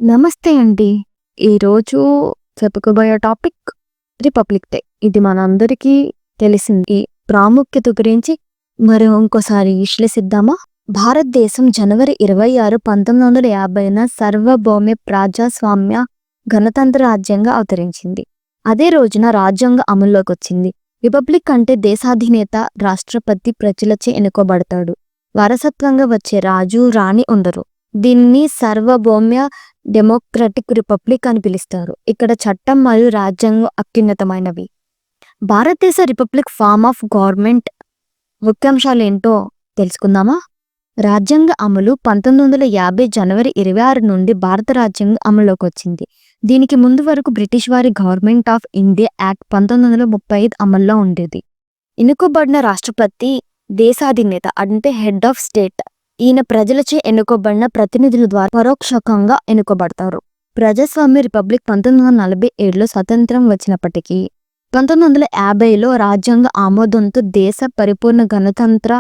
నమస్తే అండి. ఈరోజు చెప్పుకోబోయే టాపిక్ రిపబ్లిక్ డే. ఇది మనందరికీ తెలిసింది. ఈ ప్రాముఖ్యత గురించి మరి ఇంకోసారి విశ్లేషిద్దామా? భారతదేశం జనవరి 26, 1950న సార్వభౌమ ప్రజాస్వామ్య గణతంత్ర రాజ్యంగా అవతరించింది. అదే రోజున రాజ్యాంగం అమల్లోకొచ్చింది. రిపబ్లిక్ అంటే దేశాధినేత, రాష్ట్రపతి ప్రజలచే ఎన్నుకోబడతాడు. వారసత్వంగా వచ్చే రాజు, రాణి ఉండరు. దీన్ని సార్వభౌమ డెమోక్రటిక్ రిపబ్లిక్ అని పిలుస్తారు. ఇక్కడ చట్టం మరియు రాజ్యాంగం అత్యున్నతమైనవి. భారతదేశ రిపబ్లిక్ ఫార్మ్ ఆఫ్ గవర్నమెంట్ ముఖ్యాంశాలు ఏంటో తెలుసుకుందామా? రాజ్యాంగ అమలు 1950 జనవరి 26 నుండి భారత రాజ్యాంగం అమలులోకి వచ్చింది. దీనికి ముందు వరకు బ్రిటిష్ వారి గవర్నమెంట్ ఆఫ్ ఇండియా యాక్ట్ 1935 అమల్లో ఉండేది. ఎన్నుకోబడిన రాష్ట్రపతి దేశాధినేత అంటే హెడ్ ఆఫ్ స్టేట్. ఈయన ప్రజలచే ఎన్నుకోబడిన ప్రతినిధుల ద్వారా పరోక్షకంగా ఎన్నుకోబడతారు. ప్రజాస్వామ్య రిపబ్లిక్ 1947లో స్వతంత్రం వచ్చినప్పటికీ 1950లో రాజ్యాంగ ఆమోదంతో దేశ పరిపూర్ణ గణతంత్ర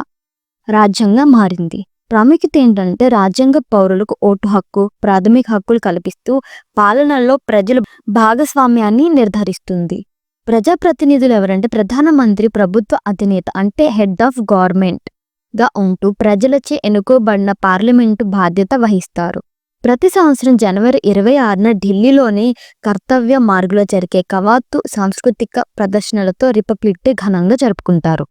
రాజ్యంగా మారింది. ప్రాముఖ్యత ఏంటంటే రాజ్యాంగ పౌరులకు ఓటు హక్కు, ప్రాథమిక హక్కులు కల్పిస్తూ పాలనలో ప్రజల భాగస్వామ్యాన్ని నిర్ధారిస్తుంది. ప్రజాప్రతినిధులు ఎవరంటే ప్రధానమంత్రి ప్రభుత్వ అధినేత అంటే హెడ్ ఆఫ్ గవర్నమెంట్ గా ఉంటూ ప్రజలచే ఎన్నుకోబడిన పార్లమెంటు బాధ్యత వహిస్తారు. ప్రతి సంవత్సరం జనవరి 26న ఢిల్లీలోని కర్తవ్య మార్గులో జరిగే కవాతు సాంస్కృతిక ప్రదర్శనలతో రిపబ్లిక్ డే ఘనంగా జరుపుకుంటారు.